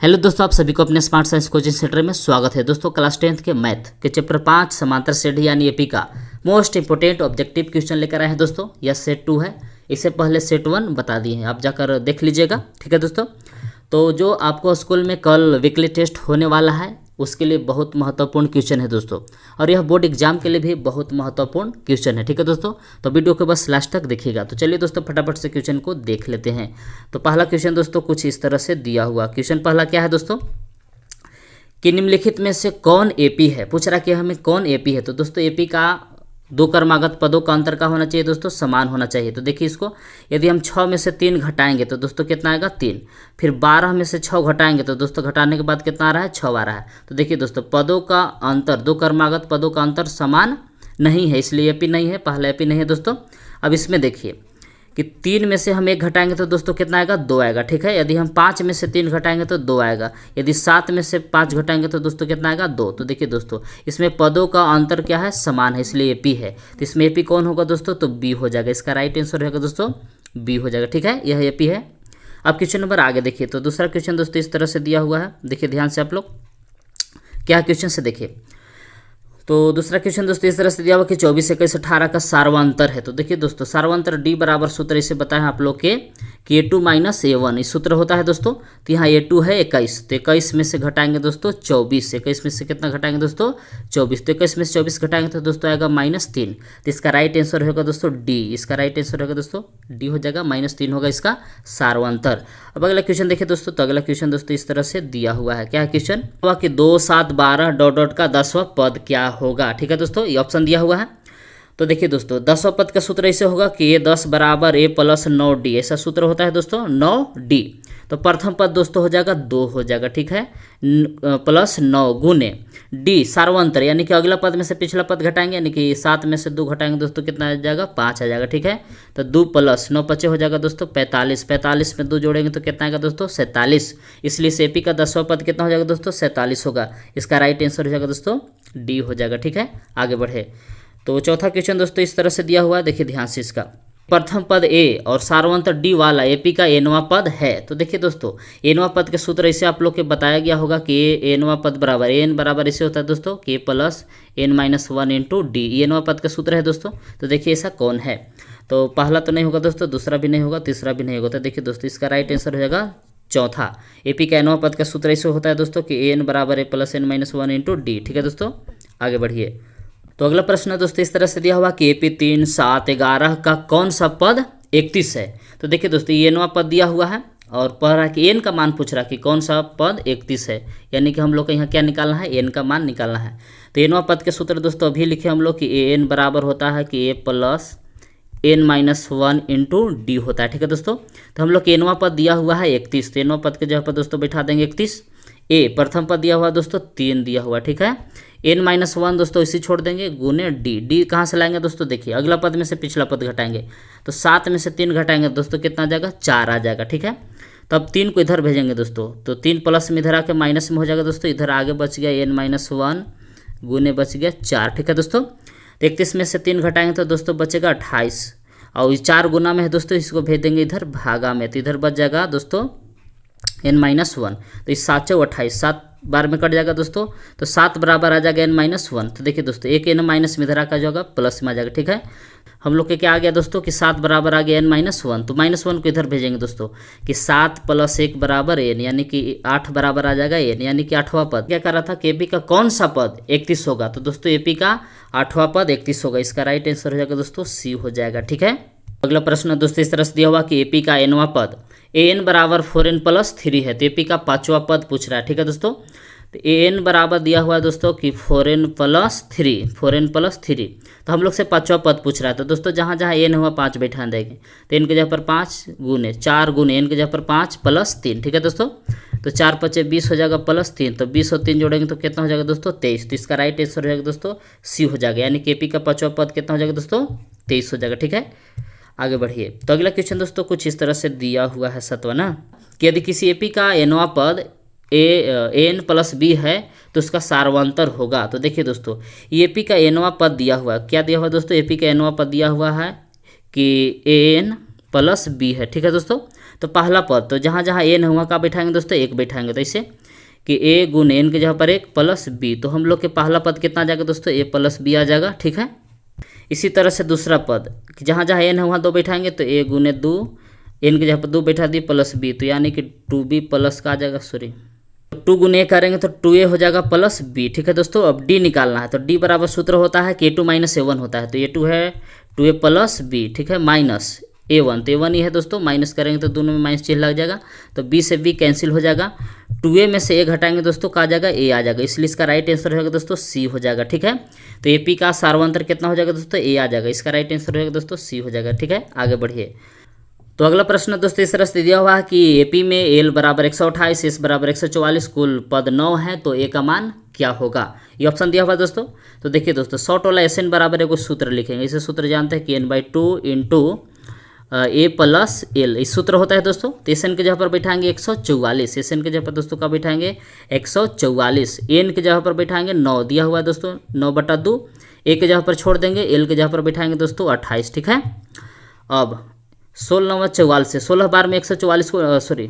Hello दोस्तों, आप सभी को अपने स्मार्ट साइंस कोचिंग सेंटर में स्वागत है। दोस्तों क्लास 10th के मैथ के चैप्टर 5 समांतर श्रेणी यानी एपी का मोस्ट इंपोर्टेंट ऑब्जेक्टिव क्वेश्चन लेकर आए हैं दोस्तों। यह सेट 2 है, इससे पहले सेट 1 बता दिए हैं, आप जाकर देख लीजिएगा। ठीक है दोस्तों, तो जो आपको स्कूल में कल वीकली टेस्ट होने वाला है उसके लिए बहुत महत्वपूर्ण क्वेश्चन है दोस्तों, और यह बोर्ड एग्जाम के लिए भी बहुत महत्वपूर्ण क्वेश्चन है। ठीक है दोस्तों, तो वीडियो को बस लास्ट तक देखिएगा। तो चलिए दोस्तों फटाफट से क्वेश्चन को देख लेते हैं। तो पहला क्वेश्चन दोस्तों कुछ इस तरह से दिया हुआ। क्वेश्चन पहला क्या है दोस्तों कि निम्नलिखित में से कौन एपी है। पूछ रहा कि हमें कौन एपी है। तो दोस्तों एपी का दो कर्मागत पदों का अंतर का होना चाहिए दोस्तों, समान होना चाहिए। तो देखिए इसको, यदि हम 6 में से 3 घटाएंगे तो दोस्तों कितना आएगा 3। फिर 12 में से 6 घटाएंगे तो दोस्तों घटाने के बाद कितना आ रहा है 6 आ रहा है। तो देखिए दोस्तों पदों का अंतर, दो कर्मागत पदों का अंतर समान नहीं है, इसलिए एपी नहीं है, पहला एपी नहीं है दोस्तों। अब इसमें देखिए कि 3 में से हम 1 घटाएंगे तो दोस्तों कितना आएगा 2 आएगा। ठीक है, यदि हम 5 में से 3 घटाएंगे तो 2 आएगा। यदि 7 में से 5 घटाएंगे तो दोस्तों कितना आएगा 2। तो देखिए दोस्तों इसमें पदों का अंतर क्या है, समान है, इसलिए एपी है। तो इसमें एपी कौन होगा दोस्तों, तो बी हो जाएगा। इसका राइट आंसर होगा दोस्तों बी हो जाएगा। ठीक है, यह एपी है। अब क्वेश्चन नंबर आगे देखिए। तो दूसरा क्वेश्चन दोस्तों इस तरह से दिया हुआ है, देखिए ध्यान से आप लोग क्या क्वेश्चन से देखिए। तो दूसरा क्वेश्चन दोस्तों इस तरह से दिया हुआ कि 24, 21, 18 का सार्वंतर है। तो देखिए दोस्तों सार्वंतर डी बराबर सूत्र इसे बताएं आप लोग के कि a2 माइनस a1 इस सूत्र होता है दोस्तों। तो यहाँ a2 है 21, तो 21 में से घटाएंगे दोस्तों 24, 21 में से कितना घटाएंगे दोस्तों 24, तो 21 में से 24 घटाएंगे तो दोस्तों आएगा -3। तो इसका राइट आंसर होगा दोस्तों डी, इसका राइट आंसर होगा दोस्तों डी हो जाएगा, -3 होगा इसका सार्वंतर। अब अगला क्वेश्चन देखिए दोस्तों। तो अगला क्वेश्चन दोस्तों इस तरह से दिया हुआ है, क्या है क्वेश्चन हुआ कि 2, 7, 12 डॉट डॉट का 10वां पद क्या होगा। ठीक है दोस्तों, ये ऑप्शन दिया हुआ है। तो देखिए दोस्तों 10वां पद का सूत्र ऐसे होगा कि a 10 बराबर a प्लस 9d, ऐसा सूत्र होता है दोस्तों 9d। तो प्रथम पद दोस्तों हो जाएगा 2 हो जाएगा। ठीक है, प्लस 9 गुने d सार्वंतर, यानी कि अगला पद में से पिछला पद घटाएंगे, यानी कि 7 में से 2 घटाएंगे दोस्तों कितना आ जाएगा 5 आ जाएगा। ठीक है, तो 2 प्लस 9 5 हो जाएगा दोस्तों 45, 45 में 2 जोड़ेंगे तो कितना आएगा दोस्तों 47, इसलिए सेपी का 10वां पद कितना हो जाएगा दोस्तों 47 होगा। इसका राइट आंसर हो जाएगा दोस्तों डी हो जाएगा। ठीक है, आगे बढ़े। तो चौथा क्वेश्चन दोस्तों इस तरह से दिया हुआ है, देखिए ध्यान से इसका प्रथम पद ए और सार्वंतर डी वाला एपी का एनवां पद है। तो देखिए दोस्तों एनवां पद के सूत्र इसे आप लोग के बताया गया होगा कि एनवां पद बराबर एन बराबर इसे होता है दोस्तों के प्लस n-1 इंटू डी, एनवां पद का सूत्र है दोस्तों। तो देखिए ऐसा कौन है, तो पहला तो नहीं होगा दोस्तों, दूसरा भी नहीं होगा, तीसरा भी नहीं होगा। तो देखिए दोस्तों इसका राइट आंसर हो जाएगा चौथा। एपी का एनवां पद का सूत्र ऐसे होता है दोस्तों कि एन बराबर ए प्लस n-1 इंटू डी। ठीक है दोस्तों, आगे बढ़िए। तो अगला प्रश्न दोस्तों इस तरह से दिया हुआ कि एपी 3, 7, 11 का कौन सा पद 31 है। तो देखिए दोस्तों ये एनवां पद दिया हुआ है और पढ़ रहा है कि एन का मान पूछ रहा है कि कौन सा पद 31 है, यानी कि हम लोग को यहाँ क्या निकालना है, एन का मान निकालना है। तो एनवां पद के सूत्र दोस्तों अभी लिखे हम लोग कि एन बराबर होता है कि a plus n-1 into D होता है। ठीक है दोस्तों, तो हम लोग के एनवां पद दिया हुआ है 31, तो एनवां पद के जगह पर दोस्तों बैठा देंगे 31। ए प्रथम पद दिया हुआ दोस्तों 3 दिया हुआ। ठीक है, n-1 दोस्तों इसी छोड़ देंगे गुने डी, डी कहाँ से लाएंगे दोस्तों, देखिए अगला पद में से पिछला पद घटाएंगे तो 7 में से 3 घटाएंगे दोस्तों कितना आ जाएगा 4 आ जाएगा। ठीक है, तब 3 को इधर भेजेंगे दोस्तों, तो 3 प्लस में इधर आके माइनस में हो जाएगा दोस्तों, इधर आगे बच गया n-1 गुने बच गया 4। ठीक है दोस्तों, तो 31 में से 3 घटाएंगे तो दोस्तों बचेगा 28, और 4 गुना में है दोस्तों, इसको भेज देंगे इधर भागा में, तो इधर बच जाएगा दोस्तों n-1। तो इस 7 से 28, 7 बार में कट जाएगा दोस्तों, तो 7 बराबर आ जाएगा n-1। तो देखिए दोस्तों एक n माइनस में इधर आकर जाएगा प्लस में आ जाएगा। ठीक है, हम लोग के क्या आ गया दोस्तों कि 7 बराबर आ गया n-1, तो -1 को इधर भेजेंगे दोस्तों कि 7 + 1 बराबर n, यानी कि 8 बराबर आ जाएगा n, यानी कि 8वां पद क्या कर रहा था कि एपी का कौन सा पद 31 होगा। तो दोस्तों एपी का 8वां पद 31 होगा, इसका राइट आंसर हो जाएगा दोस्तों सी हो जाएगा। ठीक है, अगला प्रश्न दोस्तों इस तरह से दिया हुआ कि एपी का एनवां पद an बराबर 4n + 3 है। तो एपी का 5वां पद पूछ रहा है। ठीक है दोस्तों, तो an बराबर दिया हुआ है दोस्तों कि 4n + 3, 4n + 3, तो हम लोग से 5वां पद पूछ रहा है। तो दोस्तों जहाँ जहाँ n हुआ 5 बैठा देंगे, तो n के जगह पर 5 गुने 4 गुने n के जगह पर 5 + 3। ठीक है दोस्तों, तो 4 × 5 = 20 हो जाएगा +3, तो 20 और 3 जोड़ेंगे तो कितना हो जाएगा दोस्तों 23। तो इसका राइट आंसर हो जाएगा दोस्तों सी हो जाएगा, यानी कि एपी का 5वां पद कितना हो जाएगा दोस्तों 23 हो जाएगा। ठीक है, आगे बढ़िए। तो अगला क्वेश्चन दोस्तों कुछ इस तरह से दिया हुआ है 7वां कि यदि किसी एपी का एनवां पद an + b है तो उसका सार्वंतर होगा। तो देखिए दोस्तों एपी का एनवां पद दिया हुआ है, क्या दिया हुआ दोस्तों, एपी का एनवां पद दिया हुआ है कि an + b है। ठीक है दोस्तों, तो पहला पद तो जहाँ जहाँ एन है वहाँ का बैठाएंगे दोस्तों एक बैठाएंगे, तो ऐसे कि ए गुण एन के जगह पर एक प्लस बी, तो हम लोग के पहला पद कितना आ जाएगा दोस्तों ए प्लस बी आ जाएगा, ठीक है। इसी तरह से दूसरा पद कि जहाँ जहाँ एन है वहाँ दो बैठाएंगे, तो ए गुने दो, एन के जगह पर दो बैठा दिए प्लस बी, तो यानी कि 2b प्लस का आ जाएगा, सॉरी 2 गुने करेंगे तो 2a हो जाएगा प्लस b, ठीक है दोस्तों। अब d निकालना है, तो d बराबर सूत्र होता है कि a2 माइनस a1 होता है, तो a2 है 2a प्लस b, ठीक है, माइनस a1, तो a1 ही है दोस्तों, माइनस करेंगे तो दोनों में माइनस चिन्ह लग जाएगा, तो b से b कैंसिल हो जाएगा, 2a में से a घटाएंगे दोस्तों का आ जाएगा a आ जाएगा, इसलिए इसका राइट आंसर होगा दोस्तों c हो जाएगा, ठीक है। तो AP का सार्वंतर कितना हो जाएगा दोस्तों a आ जाएगा, इसका राइट आंसर होगा दोस्तों c हो जाएगा, ठीक है। आगे बढ़िए। तो अगला प्रश्न दोस्तों इस तरह से दिया हुआ है कि AP में L बराबर 128, S बराबर 144, कुल पद 9 है, तो A का मान क्या होगा, ये ऑप्शन दिया हुआ है दोस्तों। तो देखिए दोस्तों शॉर्ट वाला SN बराबर है, कुछ सूत्र लिखेंगे, इसे सूत्र जानते हैं कि n/2 into A plus L, इस सूत्र होता है दोस्तों। तो SN के जगह पर बैठाएंगे 144, SN के जगह पर दोस्तों का बैठाएंगे 144, N के जगह पर बैठाएंगे 9 दिया हुआ है दोस्तों, 9/2, A के जगह पर छोड़ देंगे, L के जगह पर बैठाएंगे दोस्तों 28, ठीक है। अब 16 व 44 से 16 बार में 144 को सॉरी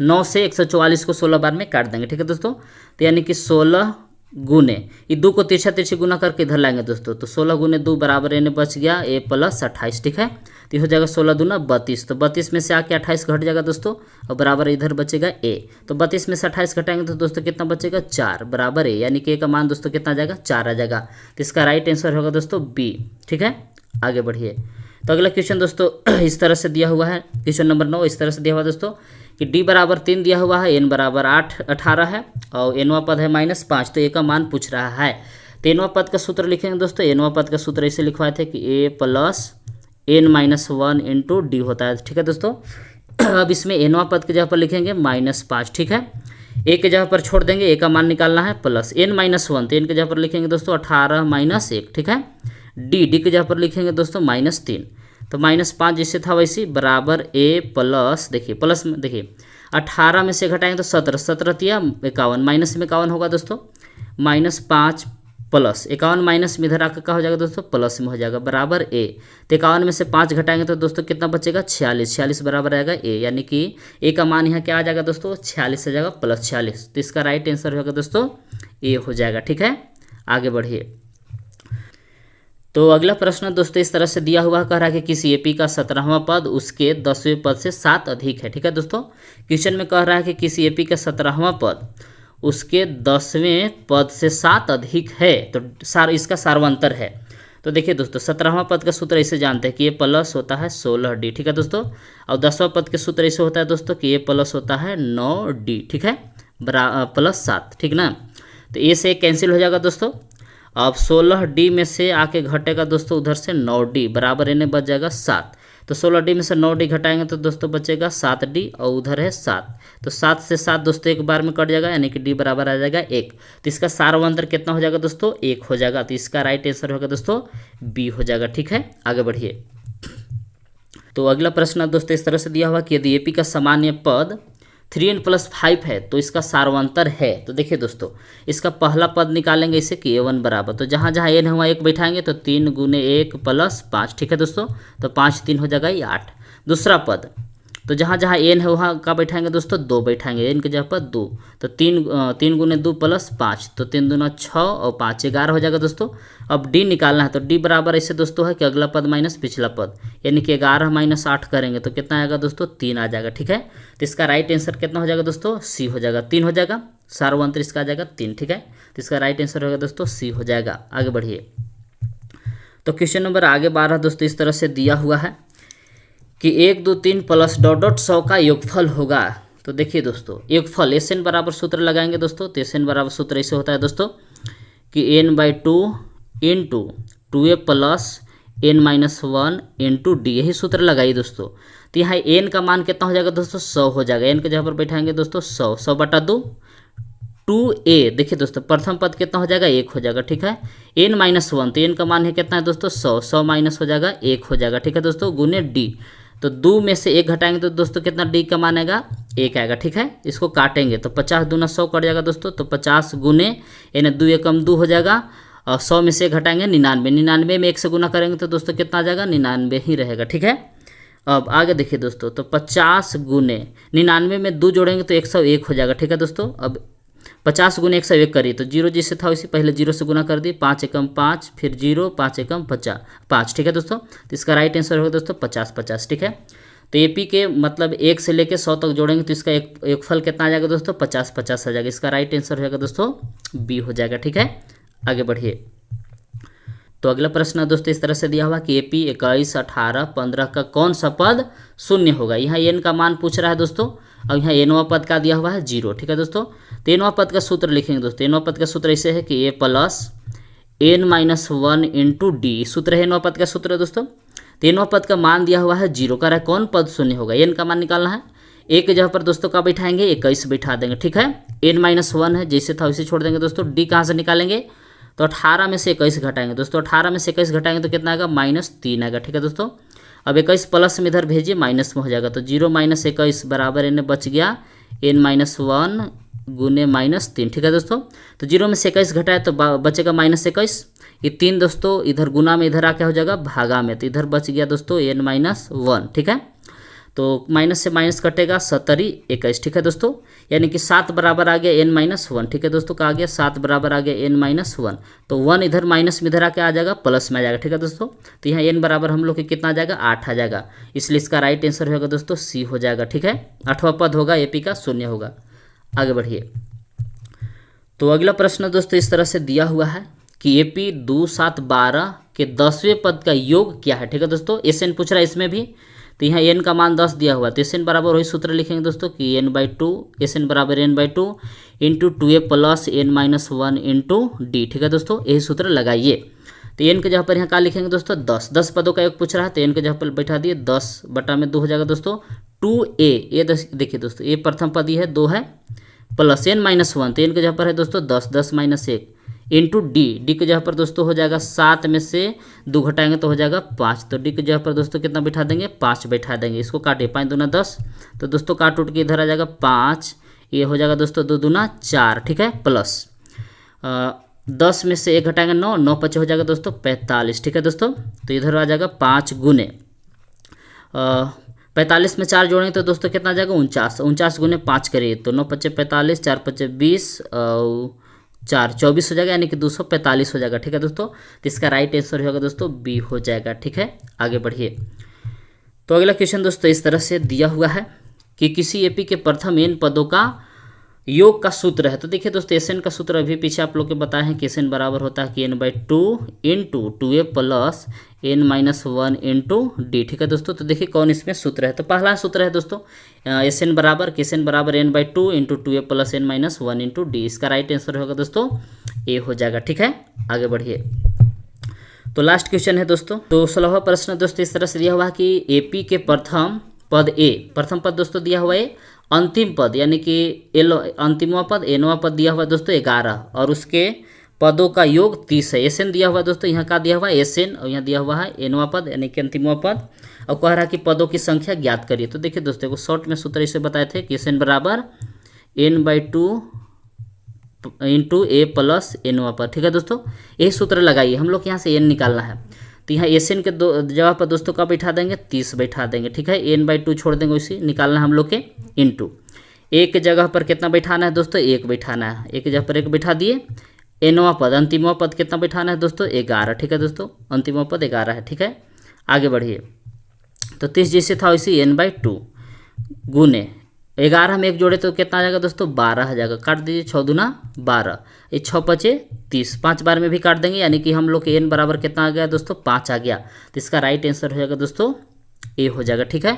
9 से 144 को 16 बार में काट देंगे, ठीक है दोस्तों। तो यानी कि 16 गुने ये 2 को तिरछा तिरछी गुना करके इधर लाएंगे दोस्तों, तो 16 गुने 2 बराबर यानी बच गया a प्लस 28, ठीक है। तो हो जाएगा 16 दूना 32, तो 32 में से आके 28 घट जाएगा दोस्तों, और बराबर इधर बचेगा a, तो 32 में से 28 घटाएंगे तो दोस्तों कितना बचेगा 4 बराबर a, यानी कि a का मान दोस्तों कितना आ जाएगा 4 आ जाएगा, तो इसका राइट आंसर होगा दोस्तों b, ठीक है। आगे बढ़िए। तो अगला क्वेश्चन दोस्तों इस तरह से दिया हुआ है, क्वेश्चन नंबर 9 इस तरह से दिया हुआ है दोस्तों कि d बराबर 3 दिया हुआ है, n बराबर 18 है और nवां पद है -5, तो a का मान पूछ रहा है। तो nवां पद का सूत्र लिखेंगे दोस्तों, nवां पद का सूत्र ऐसे लिखवाए थे कि a plus n-1 into D होता है, ठीक है दोस्तों। अब इसमें nवां पद के जगह पर लिखेंगे -5, ठीक है, a के जगह पर छोड़ देंगे, a का मान निकालना है प्लस n-1, तो n के जगह पर लिखेंगे दोस्तों 18 - 1, ठीक है। डी के जगह पर लिखेंगे दोस्तों -3, तो -5 जैसे था वैसे बराबर a प्लस, देखिए प्लस में देखिए 18 में से घटाएंगे तो 17, 17 तिया 51, माइनस में 51 होगा दोस्तों, -5 प्लस 51 माइनस में इधर आकर क्या हो जाएगा दोस्तों प्लस में हो जाएगा बराबर a, तो 51 में से 5 घटाएंगे तो दोस्तों कितना बचेगा 46, 46 बराबर आएगा a, यानी कि a का मान यहाँ क्या आ जाएगा दोस्तों 46 आ जाएगा +46, तो इसका राइट आंसर होगा दोस्तों a हो जाएगा, ठीक है। आगे बढ़िए। तो अगला प्रश्न दोस्तों इस तरह से दिया हुआ कह रहा है कि किसी AP का 17वां पद उसके 10वें पद से 7 अधिक है, ठीक है दोस्तों। क्वेश्चन में कह रहा है कि किसी AP का 17वां पद उसके 10वें पद से 7 अधिक है, तो इसका सार्वंतर है। तो देखिए दोस्तों 17वां पद का सूत्र ऐसे जानते हैं कि ये प्लस होता है 16d, ठीक है दोस्तों, और 10वां पद के सूत्र ऐसे होता है दोस्तों कि ये प्लस होता है 9d, ठीक है, +7, ठीक ना। तो ए से कैंसिल हो जाएगा दोस्तों, अब 16d में से आके घटेगा दोस्तों उधर से 9d बराबर इन्हें बच जाएगा 7, तो 16d में से 9d घटाएंगे तो दोस्तों बचेगा 7d और उधर है 7, तो 7 से 7 दोस्तों एक बार में कट जाएगा, यानी कि d बराबर आ जाएगा 1, तो इसका सार्वंतर कितना हो जाएगा दोस्तों 1 हो जाएगा, तो इसका राइट आंसर होगा दोस्तों b हो जाएगा, ठीक है। आगे बढ़िए। तो अगला प्रश्न दोस्तों इस तरह से दिया हुआ कि यदि AP का सामान्य पद 3n + 5 है तो इसका सार्वंतर है। तो देखिए दोस्तों इसका पहला पद निकालेंगे इसे कि a1 बराबर, तो जहाँ जहाँ n है वहाँ 1 बैठाएंगे, तो 3 गुने 1 + 5, ठीक है दोस्तों, तो 5 3 हो जाएगा ये 8। दूसरा पद तो जहाँ जहाँ n है वहाँ का बैठाएंगे दोस्तों 2 बैठाएंगे, n के जगह पर 2, तो 3 गुने 2 + 5, तो 3 दूना 6 और 5 11 हो जाएगा दोस्तों। अब d निकालना है, तो d बराबर ऐसे दोस्तों है कि अगला पद माइनस पिछला पद, यानी कि 11 - 8 करेंगे तो कितना आएगा दोस्तों 3 आ जाएगा, ठीक है। तो इसका राइट आंसर कितना हो जाएगा दोस्तों c हो जाएगा, 3 हो जाएगा, सार्वंतर इसका आ जाएगा 3, ठीक है। तो इसका राइट आंसर होगा दोस्तों c हो जाएगा। आगे बढ़िए। तो क्वेश्चन नंबर आगे 12 दोस्तों इस तरह से दिया हुआ है कि 1 2 3 + ... 100 का योगफल होगा। तो देखिए दोस्तों योगफल SN बराबर सूत्र लगाएंगे दोस्तों, तो SN बराबर सूत्र ऐसे होता है दोस्तों कि n/2 into 2a + n-1 into d, यही सूत्र लगाइए दोस्तों। तो यहाँ n का मान कितना हो जाएगा दोस्तों 100 हो जाएगा, n के जगह पर बैठाएंगे दोस्तों 100, 100/2 2a, देखिए दोस्तों प्रथम पद कितना हो जाएगा 1 हो जाएगा, ठीक है। n-1 तो n का मान है कितना है दोस्तों 100, 100 माइनस हो जाएगा 1 हो जाएगा, ठीक है दोस्तों, गुने d, तो 2 में से 1 घटाएंगे तो दोस्तों कितना d का मान आएगा 1 आएगा, ठीक है। इसको काटेंगे तो 50 दूना 100 कट जाएगा दोस्तों, तो 50 गुने यानी 2 एकम 2 हो जाएगा, और 100 में से घटाएंगे 99, 99 में 1 से गुना करेंगे तो दोस्तों कितना आ जाएगा 99 ही रहेगा, ठीक है। अब आगे देखिए दोस्तों, तो 50 गुने 99 में 2 जोड़ेंगे तो 101 हो जाएगा। ठीक है दोस्तों, अब 50 गुने 101 करिए तो जीरो जैसे था वैसे पहले जीरो से गुना कर दिए, 5 एकम 5, फिर जीरो, 5 एकम 5। ठीक है दोस्तों, तो इसका राइट आंसर होगा दोस्तों 50। ठीक है, तो एपी के मतलब 1 से लेकर 100 तक जोड़ेंगे तो इसका एक फल कितना आ जाएगा दोस्तों, 50 आ जाएगा। इसका राइट आंसर हो जाएगा दोस्तों बी हो जाएगा। ठीक है, आगे बढ़िए। तो अगला प्रश्न दोस्तों इस तरह से दिया हुआ कि एपी 21, 18, 15 का कौन सा पद शून्य होगा। यहाँ एन का मान पूछ रहा है दोस्तों, और यहाँ एनवा पद का दिया हुआ है 0। ठीक है दोस्तों, तो एनवा पद का सूत्र लिखेंगे दोस्तों। एनवा पद का सूत्र ऐसे है कि a plus n minus 1 into d, सूत्र है एनवा पद का सूत्र दोस्तों। तो एनवा पद का मान दिया हुआ है 0, कह रहा है कौन पद शून्य होगा, एन का मान निकालना है। ए के जगह पर दोस्तों का बैठाएंगे 21 बैठा देंगे। ठीक है, एन माइनस 1 है जैसे था वैसे छोड़ देंगे दोस्तों। डी कहाँ से निकालेंगे, तो 18 में से 21 घटाएंगे दोस्तों। 18 में से 21 घटाएंगे तो कितना आएगा, -3 आएगा। ठीक है दोस्तों, अब 21 प्लस में इधर भेजिए माइनस में हो जाएगा, तो 0 - 21 बराबर एन बच गया n-1 गुने -3। ठीक है दोस्तों, तो 0 में से 21 घटाए तो बचेगा -21। ये 3 दोस्तों इधर गुना में इधर आके हो जाएगा भागा में, तो इधर बच गया दोस्तों n-1। ठीक है, तो माइनस से माइनस कटेगा 70 21। ठीक है दोस्तों, यानी कि 7 बराबर आ गया n-1। ठीक है दोस्तों, कहा गया 7 बराबर आ गया n-1, तो 1 इधर माइनस में इधर आके आ जाएगा प्लस में आ जाएगा। ठीक है दोस्तों, तो यहाँ n बराबर हम लोग के कितना आ जाएगा, 8 आ जाएगा। इसलिए इसका राइट आंसर होगा दोस्तों सी हो जाएगा। ठीक है, 8वां पद होगा एपी का शून्य होगा। आगे बढ़िए। तो अगला प्रश्न दोस्तों इस तरह से दिया हुआ है कि एपी 2, 7, 12 के 10वें पद का योग क्या है। ठीक है दोस्तों, एसएन पूछ रहा है इसमें भी, तो यहाँ एन का मान 10 दिया हुआ है, तो एस एन बराबर वही सूत्र लिखेंगे दोस्तों कि n/2, एस एन बराबर n/2 into 2a plus n-1 into D. ठीक है दोस्तों, यही सूत्र लगाइए। तो एन के जगह पर यहाँ क्या लिखेंगे दोस्तों, 10 पदों का योग पूछ रहा है, तो एन के जगह पर बैठा दिए 10/2 हो जाएगा दोस्तों। 2a, ये देखिए दोस्तों ये प्रथम पद ही है 2 है, प्लस n-1, तो एन के जगह पर है दोस्तों 10 - 1 इंटू डी की जगह पर दोस्तों हो जाएगा 7 में से 2 घटाएंगे तो हो जाएगा 5, तो डी की जगह पर दोस्तों कितना बैठा देंगे, 5 बैठा देंगे। इसको काटे 5 दूना 10, तो दोस्तों काट उठ के इधर आ जाएगा 5, ये हो जाएगा दोस्तों 2 दूना 4। ठीक है, प्लस 10 में से 1 घटाएंगे 9, 9 5 हो जाएगा दोस्तों 45। ठीक है दोस्तों, तो इधर आ जाएगा 5 गुने 45 में 4 जोड़ेंगे तो दोस्तों कितना आ जाएगा 49 गुने 5 करिए तो 9 5 45, 4 5 20, 4 24 हो जाएगा, यानी कि 245 हो जाएगा। ठीक है दोस्तों, तो इसका राइट आंसर होगा दोस्तों बी हो जाएगा। ठीक है, आगे बढ़िए। तो अगला क्वेश्चन दोस्तों इस तरह से दिया हुआ है कि किसी एपी के प्रथम n पदों का योग का सूत्र है। तो देखिए दोस्तों एस एन का सूत्र अभी पीछे आप लोग के बताए हैं कि एस एन बराबर होता है कि n/2 into 2a plus n-1 into D. ठीक है दोस्तों, तो देखिए कौन इसमें सूत्र है। तो पहला सूत्र है दोस्तों एस एन बराबर n/2 into 2a plus n-1 into D. इसका राइट आंसर होगा दोस्तों ए हो जाएगा। ठीक है, आगे बढ़िए। तो लास्ट क्वेश्चन है दोस्तों, तो 16वां प्रश्न दोस्तों इस तरह से दिया हुआ है कि एपी के प्रथम पद दोस्तों दिया हुआ है, अंतिम पद यानी कि अंतिमवा पद एनवा पद दिया हुआ दोस्तों 11 और उसके पदों का योग 30 है। एस एन दिया हुआ दोस्तों, यहाँ का दिया हुआ है एस एन और यहाँ दिया हुआ है एनवा पद यानी कि अंतिमवा पद, और कह रहा है कि पदों की संख्या ज्ञात करिए। तो देखिए दोस्तों को शॉर्ट में सूत्र इसे बताए थे कि एस एन बराबर n/2 इंटू a प्लस एनवा पद। ठीक है दोस्तों, यही सूत्र लगाइए, हम लोग यहाँ से n निकालना है, तो यहाँ एस एन के जगह पर दोस्तों का बैठा देंगे 30 बैठा देंगे। ठीक है, n/2 छोड़ देंगे, उसी निकालना है हम लोग के इंटू ए के जगह पर कितना बैठाना है दोस्तों 1 बैठाना है, एक जगह पर 1 बैठा दिए। एनवा पद अंतिमवा पद कितना बैठाना है दोस्तों 11। ठीक है दोस्तों, अंतिमवा पद 11 है। ठीक है, आगे बढ़िए। तो 30 जैसे था वैसे n/2 गुने 11 में 1 जोड़े तो कितना आ जाएगा दोस्तों 12 आ जाएगा। काट दीजिए 6 दूना 12, ये 6 5 30, 5 बार में भी काट देंगे, यानी कि हम लोग के n बराबर कितना आ गया दोस्तों 5 आ गया। तो इसका राइट आंसर हो जाएगा दोस्तों ए हो जाएगा। ठीक है,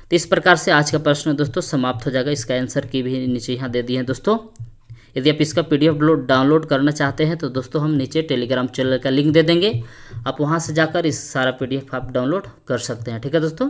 तो इस प्रकार से आज का प्रश्न दोस्तों समाप्त हो जाएगा। इसका आंसर की भी नीचे यहाँ दे दिए हैं दोस्तों। यदि आप इसका PDF डाउनलोड करना चाहते हैं तो दोस्तों हम नीचे टेलीग्राम चैनल का लिंक दे देंगे, आप वहाँ से जाकर इस सारा PDF आप डाउनलोड कर सकते हैं। ठीक है दोस्तों।